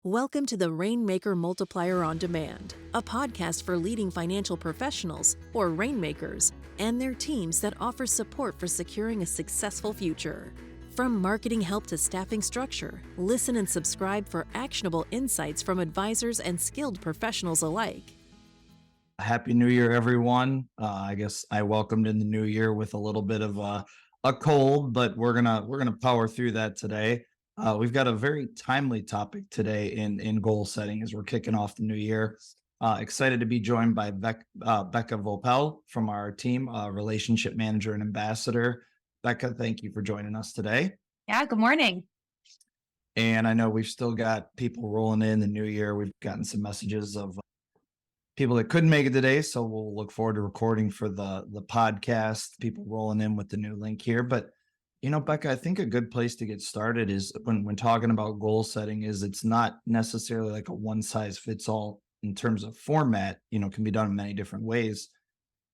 Welcome to the Rainmaker Multiplier on Demand, a podcast for leading financial professionals, or rainmakers, and their teams that offer support for securing a successful future. From marketing help to staffing structure, listen and subscribe for actionable insights from advisors and skilled professionals alike. Happy New Year, everyone. I guess I welcomed in the new year with a little bit of a cold, but we're gonna power through that today. We've got a very timely topic today in goal setting as we're kicking off the new year. Excited to be joined by Becca Voelpel from our team, relationship manager and ambassador. Becca, thank you for joining us today. Yeah, good morning. And I know we've still got people rolling in the new year. We've gotten some messages of people that couldn't make it today, so we'll look forward to recording for the podcast, people rolling in with the new link here. But Becca, I think a good place to get started is when talking about goal setting is it's not necessarily like a one size fits all in terms of format, can be done in many different ways.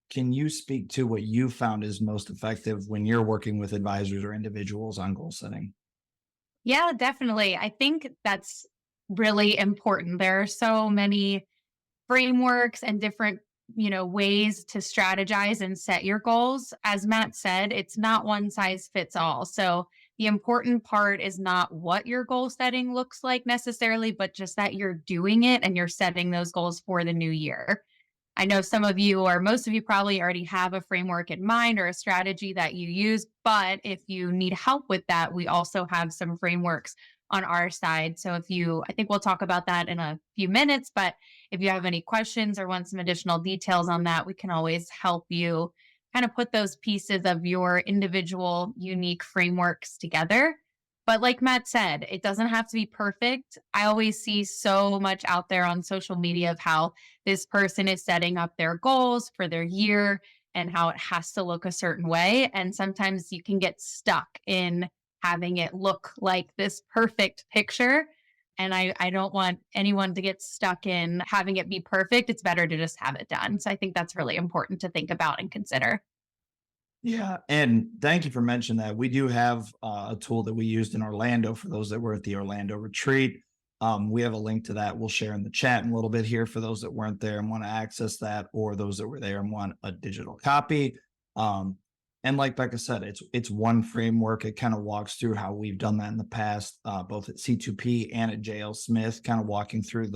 Can you speak to what you found is most effective when you're working with advisors or individuals on goal setting? Yeah, definitely. I think that's really important. There are so many frameworks and different, ways to strategize and set your goals. As Matt said, it's not one size fits all. So the important part is not what your goal setting looks like necessarily, but just that you're doing it and you're setting those goals for the new year. I know some of you or most of you probably already have a framework in mind or a strategy that you use, but if you need help with that, we also have some frameworks on our side. So I think we'll talk about that in a few minutes, but if you have any questions or want some additional details on that, we can always help you kind of put those pieces of your individual unique frameworks together. But like Matt said, it doesn't have to be perfect. I always see so much out there on social media of how this person is setting up their goals for their year and how it has to look a certain way. And sometimes you can get stuck in having it look like this perfect picture. And I don't want anyone to get stuck in having it be perfect. It's better to just have it done. So I think that's really important to think about and consider. Yeah, and thank you for mentioning that. We do have a tool that we used in Orlando for those that were at the Orlando retreat. We have a link to that we'll share in the chat in a little bit here for those that weren't there and want to access that, or those that were there and want a digital copy. And like Becca said, it's one framework. It kind of walks through how we've done that in the past, both at C2P and at JL Smith, kind of walking through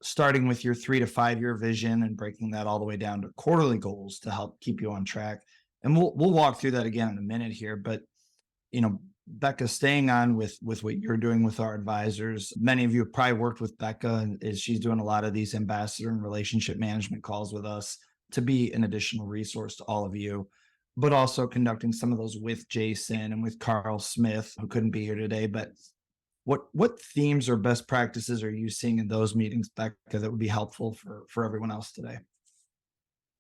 starting with your 3 to 5 year vision and breaking that all the way down to quarterly goals to help keep you on track. And we'll walk through that again in a minute here. But, Becca, staying on with what you're doing with our advisors, many of you have probably worked with Becca, and she's doing a lot of these ambassador and relationship management calls with us to be an additional resource to all of you, but also conducting some of those with Jason and with Carl Smith, who couldn't be here today. But what themes or best practices are you seeing in those meetings, Becca, that would be helpful for everyone else today?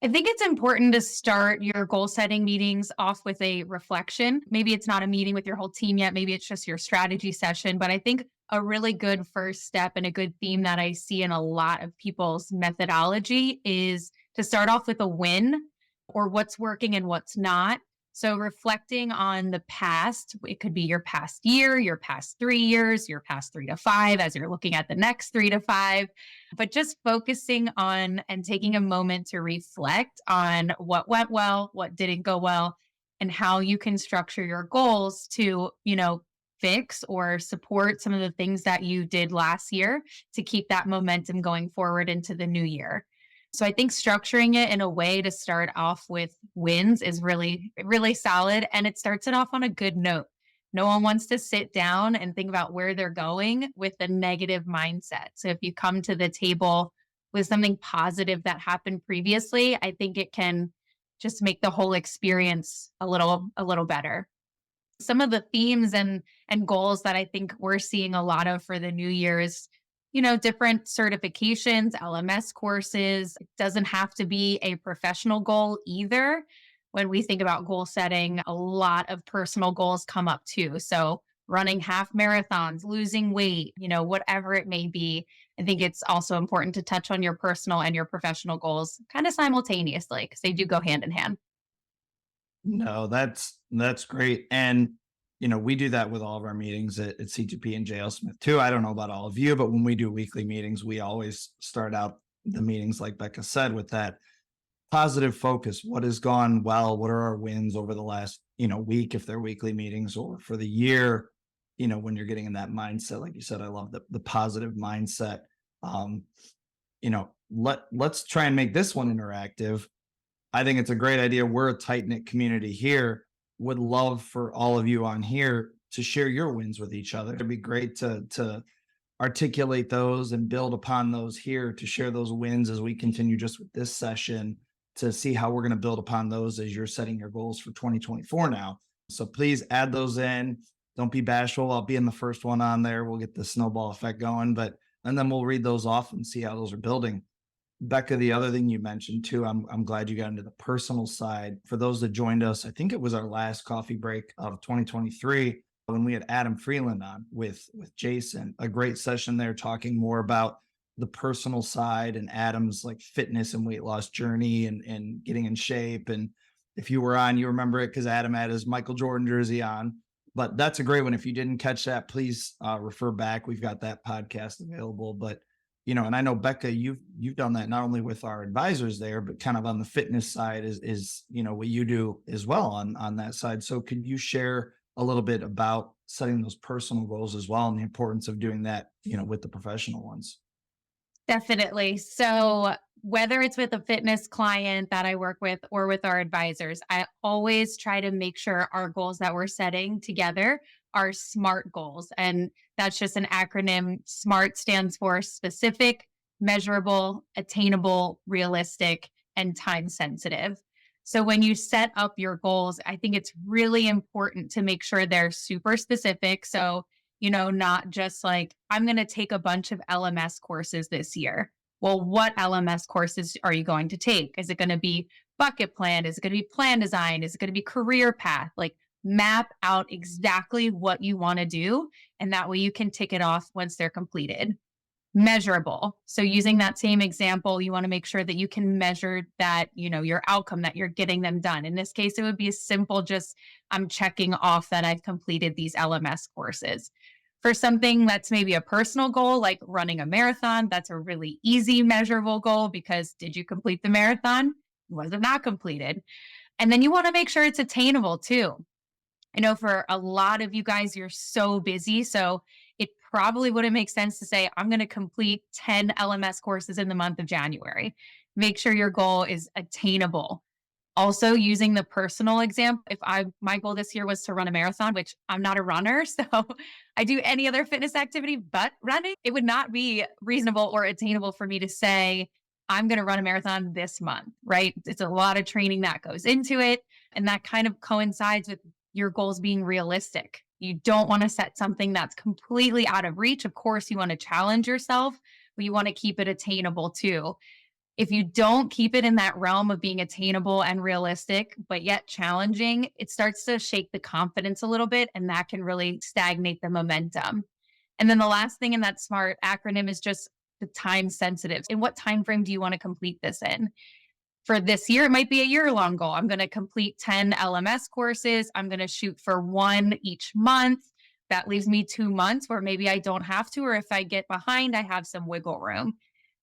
I think it's important to start your goal setting meetings off with a reflection. Maybe it's not a meeting with your whole team yet. Maybe it's just your strategy session. But I think a really good first step and a good theme that I see in a lot of people's methodology is to start off with a win or what's working and what's not. So reflecting on the past, it could be your past year, your past 3 years, your past 3 to 5, as you're looking at the next 3 to 5, but just focusing on and taking a moment to reflect on what went well, what didn't go well, and how you can structure your goals to, fix or support some of the things that you did last year to keep that momentum going forward into the new year. So I think structuring it in a way to start off with wins is really, really solid. And it starts it off on a good note. No one wants to sit down and think about where they're going with a negative mindset. So if you come to the table with something positive that happened previously, I think it can just make the whole experience a little better. Some of the themes and goals that I think we're seeing a lot of for the new year is different certifications, LMS courses. It doesn't have to be a professional goal either. When we think about goal setting, a lot of personal goals come up too. So running half marathons, losing weight, whatever it may be. I think it's also important to touch on your personal and your professional goals kind of simultaneously because they do go hand in hand. No, that's great. And we do that with all of our meetings at C2P and JL Smith too. I don't know about all of you, but when we do weekly meetings, we always start out the meetings, like Becca said, with that positive focus. What has gone well? What are our wins over the last, week, if they're weekly meetings, or for the year, when you're getting in that mindset. Like you said, I love the positive mindset. Let's try and make this one interactive. I think it's a great idea. We're a tight-knit community here. Would love for all of you on here to share your wins with each other. It'd be great to articulate those and build upon those here, to share those wins as we continue just with this session, to see how we're going to build upon those as you're setting your goals for 2024 now. So please add those in. Don't be bashful. I'll be in the first one on there. We'll get the snowball effect going, and then we'll read those off and see how those are building. Becca, the other thing you mentioned too, I'm glad you got into the personal side. For those that joined us, I think it was our last coffee break of 2023 when we had Adam Freeland on with Jason. A great session there, talking more about the personal side and Adam's like fitness and weight loss journey and getting in shape. And if you were on, you remember it because Adam had his Michael Jordan jersey on. But that's a great one. If you didn't catch that, please refer back. We've got that podcast available. But and I know, Becca, you've done that not only with our advisors there, but kind of on the fitness side is what you do as well on that side. So could you share a little bit about setting those personal goals as well and the importance of doing that, with the professional ones? Definitely. So whether it's with a fitness client that I work with or with our advisors, I always try to make sure our goals that we're setting together are SMART goals. And that's just an acronym. SMART stands for specific, measurable, attainable, realistic, and time sensitive. So when you set up your goals, I think it's really important to make sure they're super specific. So not just like, I'm going to take a bunch of LMS courses this year. Well, what LMS courses are you going to take? Is it going to be bucket plan? Is it going to be plan design? Is it going to be career path? Like, map out exactly what you want to do. And that way you can tick it off once they're completed. Measurable. So using that same example, you want to make sure that you can measure that, your outcome, that you're getting them done. In this case, it would be simple, just I'm checking off that I've completed these LMS courses. For something that's maybe a personal goal, like running a marathon, that's a really easy measurable goal because did you complete the marathon? Was it not completed? And then you want to make sure it's attainable too. I know for a lot of you guys, you're so busy. So it probably wouldn't make sense to say, I'm going to complete 10 LMS courses in the month of January. Make sure your goal is attainable. Also, using the personal example, my goal this year was to run a marathon, which I'm not a runner, so I do any other fitness activity but running. It would not be reasonable or attainable for me to say, I'm going to run a marathon this month, right? It's a lot of training that goes into it. And that kind of coincides with your goals being realistic. You don't want to set something that's completely out of reach. Of course, you want to challenge yourself, but you want to keep it attainable too. If you don't keep it in that realm of being attainable and realistic, but yet challenging, it starts to shake the confidence a little bit, and that can really stagnate the momentum. And then the last thing in that SMART acronym is just the time sensitive. In what time frame do you want to complete this in? For this year, it might be a year-long goal. I'm going to complete 10 LMS courses. I'm going to shoot for one each month. That leaves me 2 months where maybe I don't have to, or if I get behind, I have some wiggle room.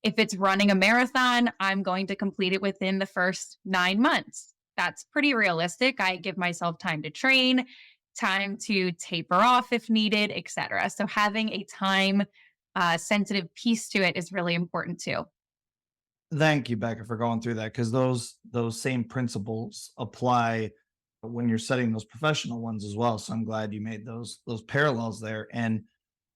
If it's running a marathon, I'm going to complete it within the first 9 months. That's pretty realistic. I give myself time to train, time to taper off if needed, etc. So having a time sensitive piece to it is really important too. Thank you, Becca, for going through that, because those same principles apply when you're setting those professional ones as well. So I'm glad you made those parallels there. And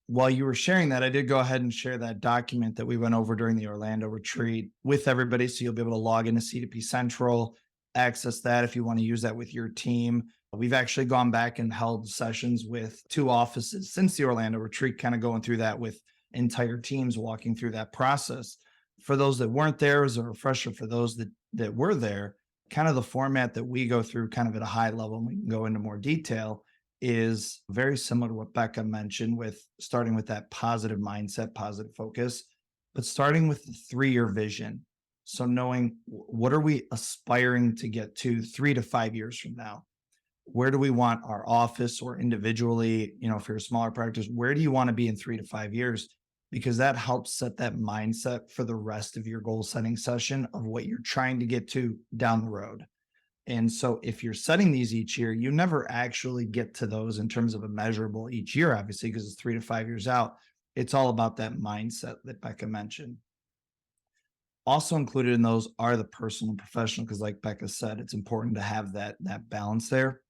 while you were sharing that, I did go ahead and share that document that we went over during the Orlando retreat with everybody. So you'll be able to log into C2P Central, access that if you want to use that with your team. We've actually gone back and held sessions with 2 offices since the Orlando retreat, kind of going through that with entire teams, walking through that process. For those that weren't there, as a refresher for those that were there, kind of the format that we go through kind of at a high level, and we can go into more detail, is very similar to what Becca mentioned, with starting with that positive mindset, positive focus, but starting with the 3-year vision. So knowing what are we aspiring to get to 3 to 5 years from now? where do we want our office or individually, if you're a smaller practice, where do you want to be in 3 to 5 years? Because that helps set that mindset for the rest of your goal setting session of what you're trying to get to down the road. And so if you're setting these each year, you never actually get to those in terms of a measurable each year, obviously, because it's 3 to 5 years out. It's all about that mindset that Becca mentioned. Also included in those are the personal and professional, because like Becca said, it's important to have that balance there.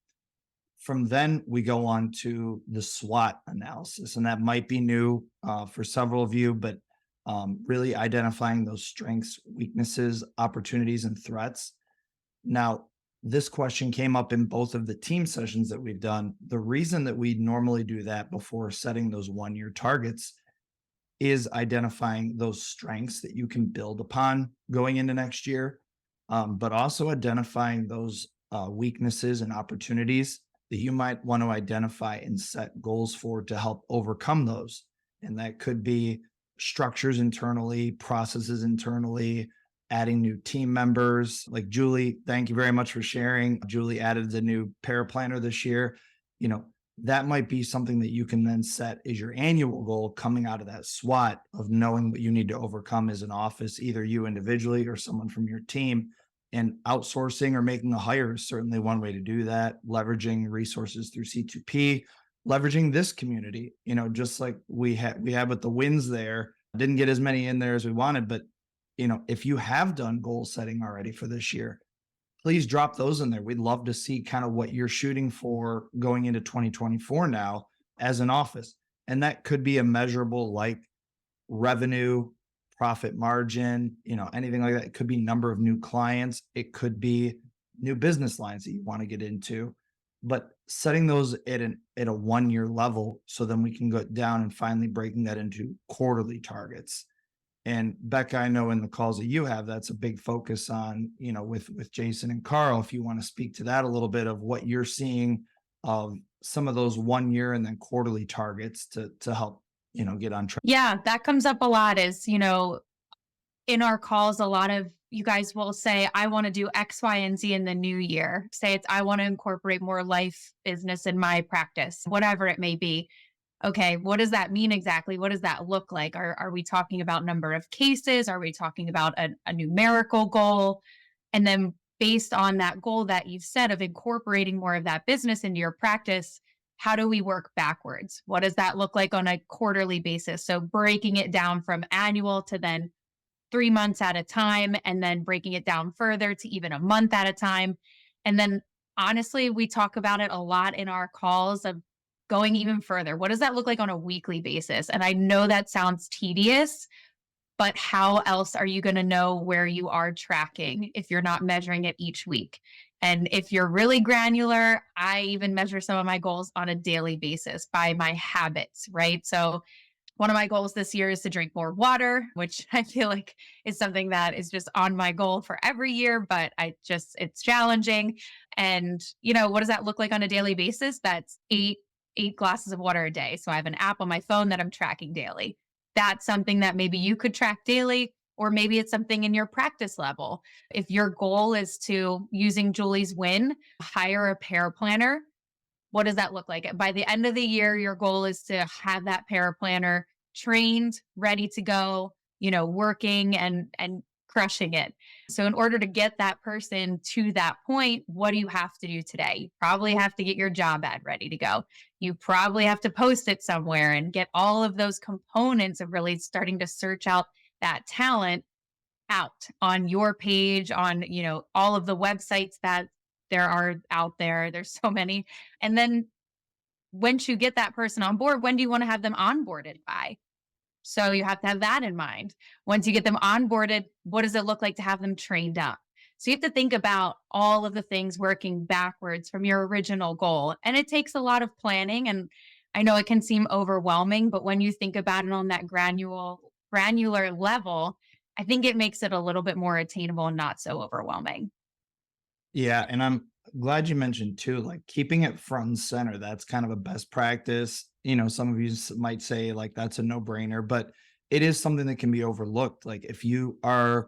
From then we go on to the SWOT analysis, and that might be new for several of you, but really identifying those strengths, weaknesses, opportunities, and threats. Now, this question came up in both of the team sessions that we've done. The reason that we normally do that before setting those 1-year targets is identifying those strengths that you can build upon going into next year, but also identifying those weaknesses and opportunities that you might want to identify and set goals for to help overcome those. And that could be structures internally, processes internally, adding new team members. Like Julie, thank you very much for sharing. Julie added the new paraplanner this year. That might be something that you can then set as your annual goal coming out of that SWOT of knowing what you need to overcome as an office, either you individually or someone from your team. And outsourcing or making a hire is certainly one way to do that. Leveraging resources through C2P, leveraging this community, just like we had with the wins there. Didn't get as many in there as we wanted, but if you have done goal setting already for this year, please drop those in there. We'd love to see kind of what you're shooting for going into 2024 now as an office. And that could be a measurable like revenue, profit margin, anything like that. It could be number of new clients. It could be new business lines that you want to get into, but setting those at a 1-year level. So then we can go down and finally breaking that into quarterly targets. And Becca, I know in the calls that you have, that's a big focus on, with Jason and Carl, if you want to speak to that a little bit of what you're seeing of some of those 1 year and then quarterly targets to help, get on track. Yeah, that comes up a lot is, in our calls, a lot of you guys will say, I want to do X, Y, and Z in the new year. Say it's, I want to incorporate more life business in my practice, whatever it may be. Okay, what does that mean exactly? What does that look like? Are we talking about number of cases? Are we talking about a numerical goal? And then based on that goal that you've set of incorporating more of that business into your practice, how do we work backwards? What does that look like on a quarterly basis? So breaking it down from annual to then 3 months at a time, and then breaking it down further to even a month at a time. And then honestly, we talk about it a lot in our calls of going even further. What does that look like on a weekly basis? And I know that sounds tedious, but how else are you going to know where you are tracking if you're not measuring it each week? And if you're really granular, I even measure some of my goals on a daily basis by my habits, right? So one of my goals this year is to drink more water, which I feel like is something that is just on my goal for every year, but it's challenging. And, what does that look like on a daily basis? That's eight glasses of water a day. So I have an app on my phone that I'm tracking daily. That's something that maybe you could track daily, or maybe it's something in your practice level. If your goal is to, using Julie's win, hire a paraplanner, what does that look like? By the end of the year, your goal is to have that paraplanner trained, ready to go, working and crushing it. So in order to get that person to that point, what do you have to do today? You probably have to get your job ad ready to go. You probably have to post it somewhere and get all of those components of really starting to search out that talent out on your page, on, all of the websites that there are out there. There's so many. And then once you get that person on board, when do you want to have them onboarded by? So you have to have that in mind. Once you get them onboarded, what does it look like to have them trained up? So you have to think about all of the things working backwards from your original goal. And it takes a lot of planning. And I know it can seem overwhelming, but when you think about it on that granular level, I think it makes it a little bit more attainable and not so overwhelming. Yeah. And I'm glad you mentioned too, like keeping it front and center. That's kind of a best practice. Some of you might say like that's a no brainer, but it is something that can be overlooked. Like if you are,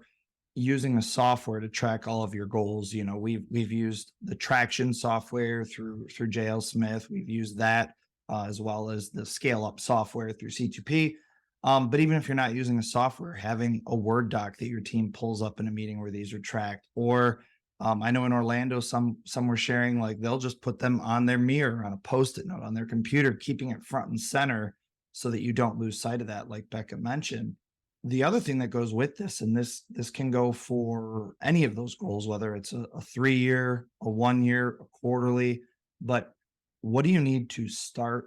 using the software to track all of your goals. We've used the traction software through JL Smith. We've used that as well as the scale up software through C2P. But even if you're not using the software, having a Word doc that your team pulls up in a meeting where these are tracked, or I know in Orlando, some were sharing, like, they'll just put them on their mirror, on a Post-it note on their computer, keeping it front and center so that you don't lose sight of that, like Becca mentioned. The other thing that goes with this, and this can go for any of those goals, whether it's a 3-year, a 1-year, a quarterly, but what do you need to start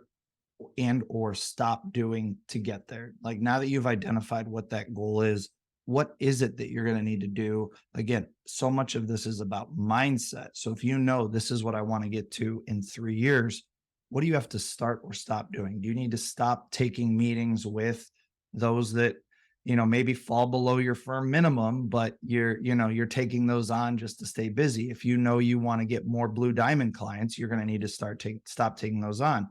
and or stop doing to get there? Like, now that you've identified what that goal is, what is it that you're going to need to do? Again, so much of this is about mindset. So if you know this is what I want to get to in 3 years, what do you have to start or stop doing? Do you need to stop taking meetings with those that, maybe fall below your firm minimum, but you're taking those on just to stay busy? If you know you want to get more blue diamond clients, you're going to need to stop taking those on.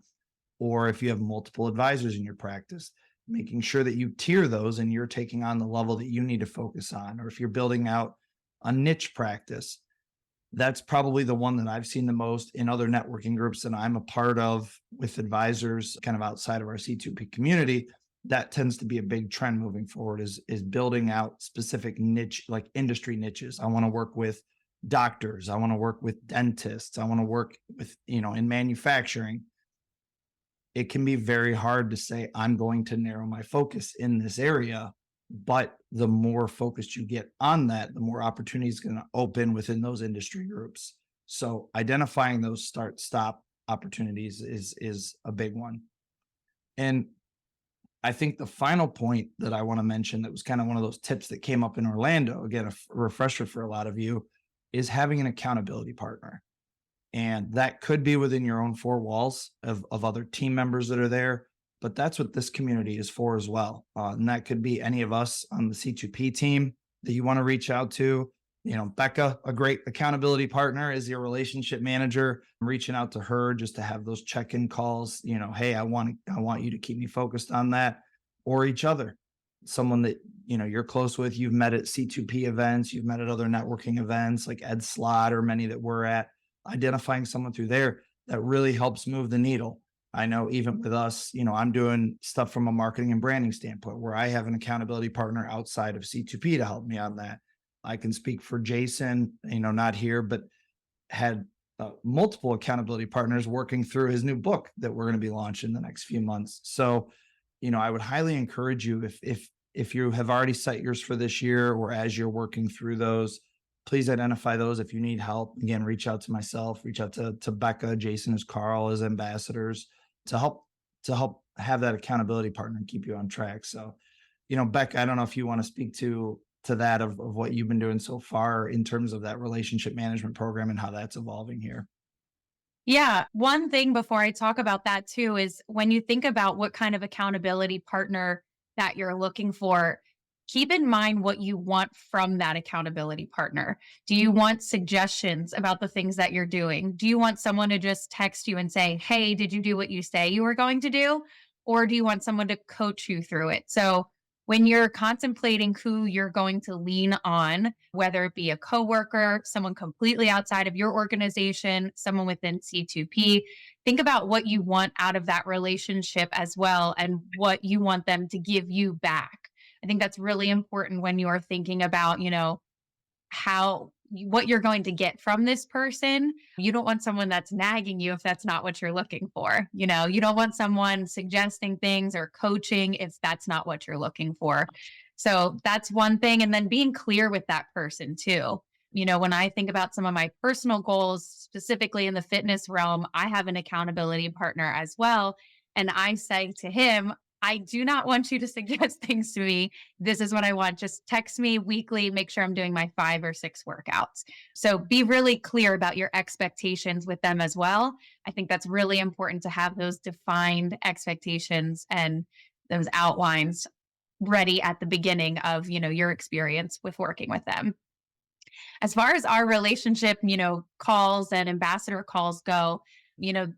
Or if you have multiple advisors in your practice, making sure that you tier those and you're taking on the level that you need to focus on. Or if you're building out a niche practice, that's probably the one that I've seen the most in other networking groups that I'm a part of with advisors kind of outside of our C2P community. That tends to be a big trend moving forward, is building out specific niche, like industry niches. I want to work with doctors. I want to work with dentists. I want to work with, in manufacturing. It can be very hard to say, I'm going to narrow my focus in this area, but the more focused you get on that, the more opportunities going to open within those industry groups. So identifying those start-stop opportunities is a big one. And I think the final point that I want to mention, that was kind of one of those tips that came up in Orlando, again, a refresher for a lot of you, is having an accountability partner. And that could be within your own 4 walls of other team members that are there, but that's what this community is for as well. And that could be any of us on the C2P team that you want to reach out to. Becca, a great accountability partner, is your relationship manager. I'm reaching out to her just to have those check-in calls. Hey, I want you to keep me focused on that, or each other. Someone that you're close with, you've met at C2P events, you've met at other networking events like Ed Slot or many that we're at. Identifying someone through there that really helps move the needle. I know even with us, I'm doing stuff from a marketing and branding standpoint where I have an accountability partner outside of C2P to help me on that. I can speak for Jason, not here, but had multiple accountability partners working through his new book that we're going to be launching in the next few months. So, I would highly encourage you, if you have already set yours for this year, or as you're working through those, please identify those. If you need help, again, reach out to myself, reach out to Becca, Jason, as Carl, as ambassadors, to help have that accountability partner and keep you on track. So, Becca, I don't know if you want to speak to that of what you've been doing so far in terms of that relationship management program and how that's evolving here. Yeah. One thing before I talk about that too is, when you think about what kind of accountability partner that you're looking for, keep in mind what you want from that accountability partner. Do you want suggestions about the things that you're doing? Do you want someone to just text you and say, hey, did you do what you say you were going to do? Or do you want someone to coach you through it? So when you're contemplating who you're going to lean on, whether it be a coworker, someone completely outside of your organization, someone within C2P, think about what you want out of that relationship as well, and what you want them to give you back. I think that's really important when you're thinking about, what you're going to get from this person. You don't want someone that's nagging you if that's not what you're looking for. You don't want someone suggesting things or coaching if that's not what you're looking for. So that's one thing. And then being clear with that person too. When I think about some of my personal goals, specifically in the fitness realm, I have an accountability partner as well. And I say to him, I do not want you to suggest things to me. This is what I want. Just text me weekly, make sure I'm doing my 5 or 6 workouts. So be really clear about your expectations with them as well. I think that's really important to have those defined expectations and those outlines ready at the beginning of, your experience with working with them. As far as our relationship, calls and ambassador calls go,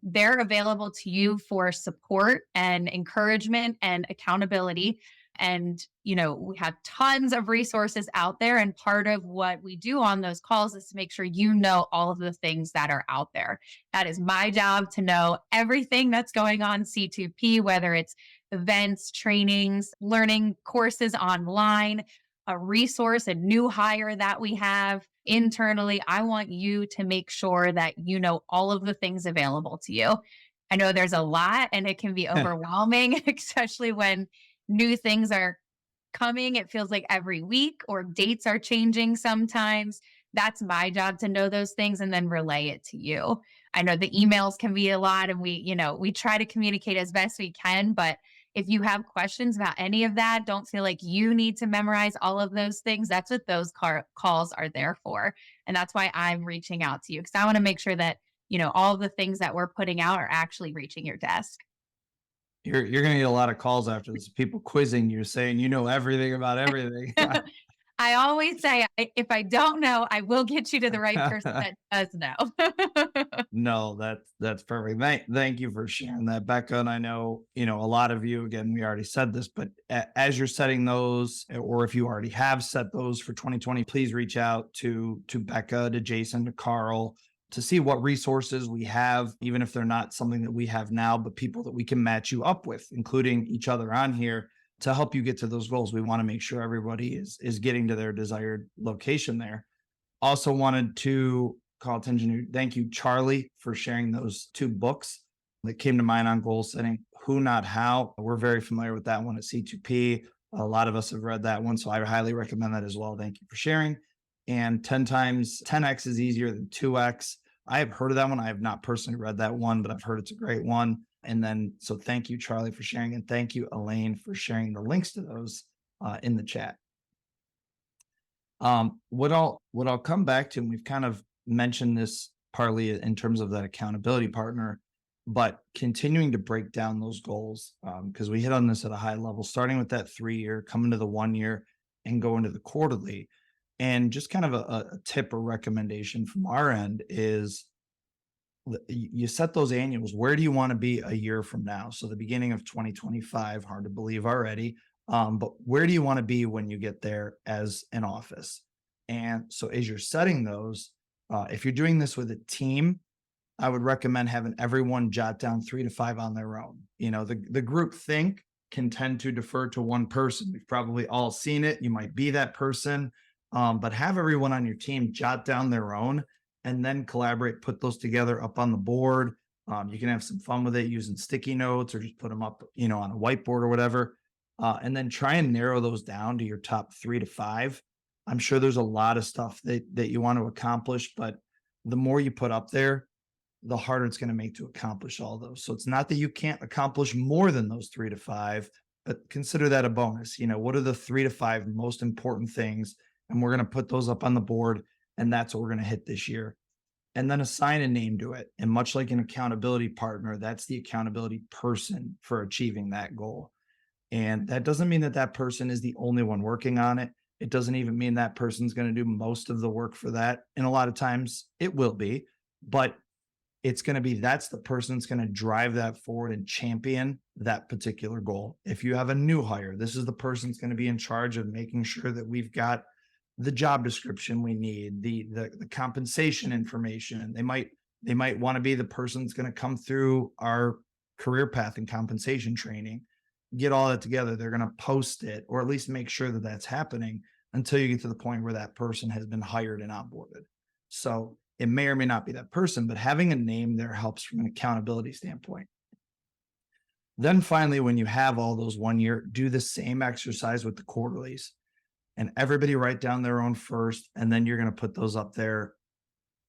they're available to you for support and encouragement and accountability. And, we have tons of resources out there. And part of what we do on those calls is to make sure you know all of the things that are out there. That is my job, to know everything that's going on C2P, whether it's events, trainings, learning courses online, a resource, a new hire that we have internally. I want you to make sure that you know all of the things available to you. I know there's a lot and it can be overwhelming, especially when new things are coming. It feels like every week, or dates are changing sometimes. That's my job, to know those things and then relay it to you. I know the emails can be a lot, and we try to communicate as best we can, but if you have questions about any of that, don't feel like you need to memorize all of those things. That's what those calls are there for. And that's why I'm reaching out to you, because I want to make sure that, all of the things that we're putting out are actually reaching your desk. You're gonna get a lot of calls after this. People quizzing you, saying you know everything about everything. I always say, if I don't know, I will get you to the right person that does know. No, that's perfect. Thank you for sharing that, Becca. And I know, a lot of you, again, we already said this, but as you're setting those, or if you already have set those for 2020, please reach out to Becca, to Jason, to Carl, to see what resources we have, even if they're not something that we have now, but people that we can match you up with, including each other on here, to help you get to those goals. We want to make sure everybody is getting to their desired location there. Also wanted to call attention to, thank you, Charlie, for sharing those 2 books that came to mind on goal setting. Who, Not How. We're very familiar with that one at C2P. A lot of us have read that one, so I highly recommend that as well. Thank you for sharing. And 10x is easier than 2x. I have heard of that one. I have not personally read that one, but I've heard it's a great one. And then, so thank you, Charlie, for sharing. And thank you, Elaine, for sharing the links to those in the chat. What I'll come back to, and we've kind of mentioned this partly in terms of that accountability partner, but continuing to break down those goals, because we hit on this at a high level, starting with that 3-year, coming to the 1 year, and going to the quarterly. And just kind of a tip or recommendation from our end is, you set those annuals. Where do you want to be a year from now? So the beginning of 2025, hard to believe already. But where do you want to be when you get there as an office? And so as you're setting those, if you're doing this with a team, I would recommend having everyone jot down 3 to 5 on their own. The group think can tend to defer to one person. We've probably all seen it. You might be that person, but have everyone on your team jot down their own, and then collaborate, put those together up on the board. You can have some fun with it using sticky notes, or just put them up, on a whiteboard or whatever. And then try and narrow those down to your top 3 to 5. I'm sure there's a lot of stuff that you want to accomplish, but the more you put up there, the harder it's going to make to accomplish all those. So it's not that you can't accomplish more than those 3 to 5, but consider that a bonus. What are the 3 to 5 most important things? And we're going to put those up on the board, and that's what we're going to hit this year. And then assign a name to it. And much like an accountability partner, that's the accountability person for achieving that goal. And that doesn't mean that person is the only one working on it. It doesn't even mean that person's going to do most of the work for that. And a lot of times it will be, but it's going to be, that's the person that's going to drive that forward and champion that particular goal. If you have a new hire, this is the person that's going to be in charge of making sure that we've got the job description we need, the compensation information. They might want to be the person that's going to come through our career path and compensation training, get all that together. They're going to post it, or at least make sure that that's happening until you get to the point where that person has been hired and onboarded. So it may or may not be that person, but having a name there helps from an accountability standpoint. Then finally, when you have all those 1 year, do the same exercise with the quarterlies. And everybody write down their own first, and then you're going to put those up there,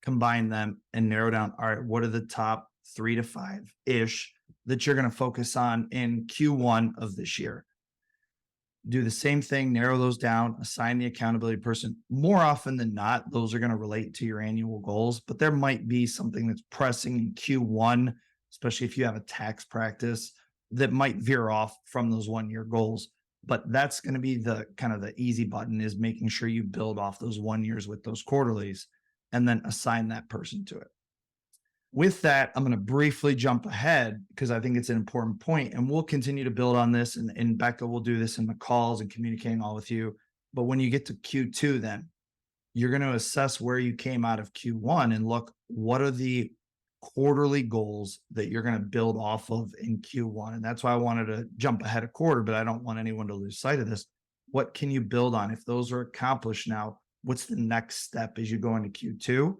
combine them, and narrow down, all right, what are the top 3 to 5-ish that you're going to focus on in Q1 of this year? Do the same thing, narrow those down, assign the accountability person. More often than not, those are going to relate to your annual goals, but there might be something that's pressing in Q1, especially if you have a tax practice, that might veer off from those 1 year goals. But that's going to be the kind of the easy button, is making sure you build off those 1 years with those quarterlies, and then assign that person to it. With that, I'm going to briefly jump ahead because I think it's an important point, and we'll continue to build on this. And Becca will do this in the calls and communicating all with you. But when you get to Q2, then you're going to assess where you came out of Q1 and look, what are the quarterly goals that you're going to build off of in Q1? And that's why I wanted to jump ahead a quarter, but I don't want anyone to lose sight of this. What can you build on? If those are accomplished now, what's the next step as you go into Q2?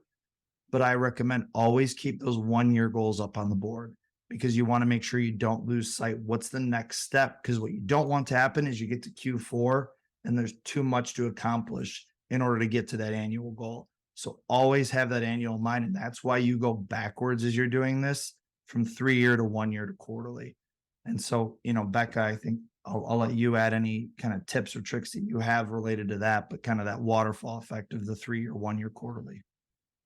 But I recommend always keep those 1-year goals up on the board because you want to make sure you don't lose sight. What's the next step? Because what you don't want to happen is you get to Q4 and there's too much to accomplish in order to get to that annual goal. So always have that annual in mind. And that's why you go backwards as you're doing this from 3-year to 1-year to quarterly. And so, Becca, I think I'll let you add any kind of tips or tricks that you have related to that, but kind of that waterfall effect of the 3-year, 1-year quarterly.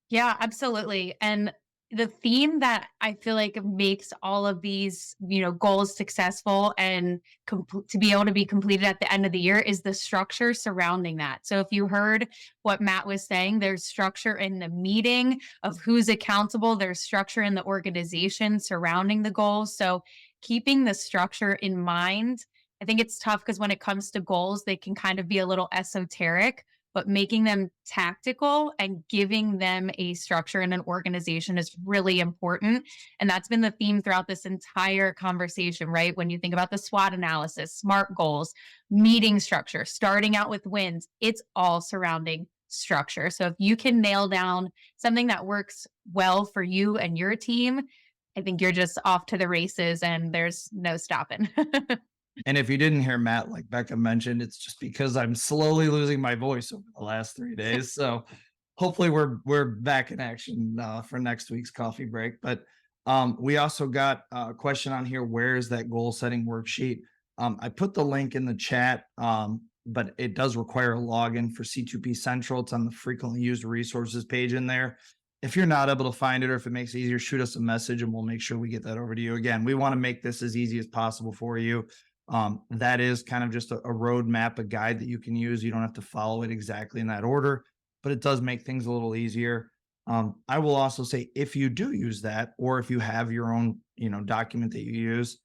Yeah, absolutely. And the theme that I feel like makes all of these, goals successful and to be able to be completed at the end of the year is the structure surrounding that. So if you heard what Matt was saying, there's structure in the meeting of who's accountable. There's structure in the organization surrounding the goals. So keeping the structure in mind, I think it's tough because when it comes to goals, they can kind of be a little esoteric, but making them tactical and giving them a structure and an organization is really important. And that's been the theme throughout this entire conversation, right? When you think about the SWOT analysis, SMART goals, meeting structure, starting out with wins, it's all surrounding structure. So if you can nail down something that works well for you and your team, I think you're just off to the races and there's no stopping. And if you didn't hear Matt, like Becca mentioned, it's just because I'm slowly losing my voice over the last 3 days. So hopefully we're back in action for next week's coffee break. But we also got a question on here. Where is that goal setting worksheet? I put the link in the chat, but it does require a login for C2P Central. It's on the frequently used resources page in there. If you're not able to find it, or if it makes it easier, shoot us a message and we'll make sure we get that over to you. Again, we want to make this as easy as possible for you. That is kind of just a roadmap, a guide that you can use. You don't have to follow it exactly in that order, but it does make things a little easier. I will also say, if you do use that, or if you have your own, document that you use,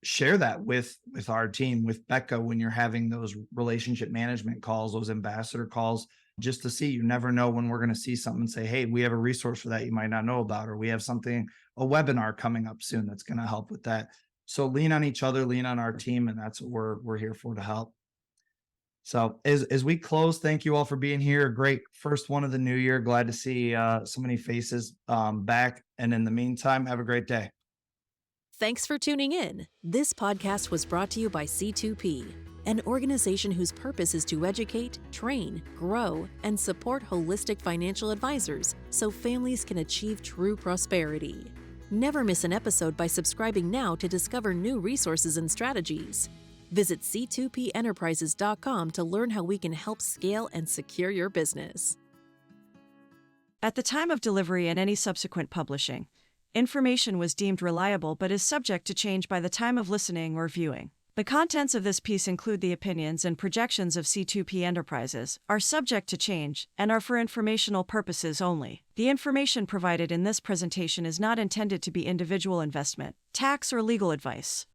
share that with our team, with Becca, when you're having those relationship management calls, those ambassador calls, just to see. You never know when we're going to see something and say, hey, we have a resource for that you might not know about, or we have something, a webinar coming up soon that's going to help with that. So lean on each other, lean on our team, and that's what we're here for, to help. So as we close, thank you all for being here. Great first one of the new year. Glad to see so many faces back. And in the meantime, have a great day. Thanks for tuning in. This podcast was brought to you by C2P, an organization whose purpose is to educate, train, grow, and support holistic financial advisors so families can achieve true prosperity. Never miss an episode by subscribing now to discover new resources and strategies. Visit C2PEnterprises.com to learn how we can help scale and secure your business. At the time of delivery and any subsequent publishing, information was deemed reliable but is subject to change by the time of listening or viewing. The contents of this piece include the opinions and projections of C2P Enterprises, are subject to change, and are for informational purposes only. The information provided in this presentation is not intended to be individual investment, tax, or legal advice.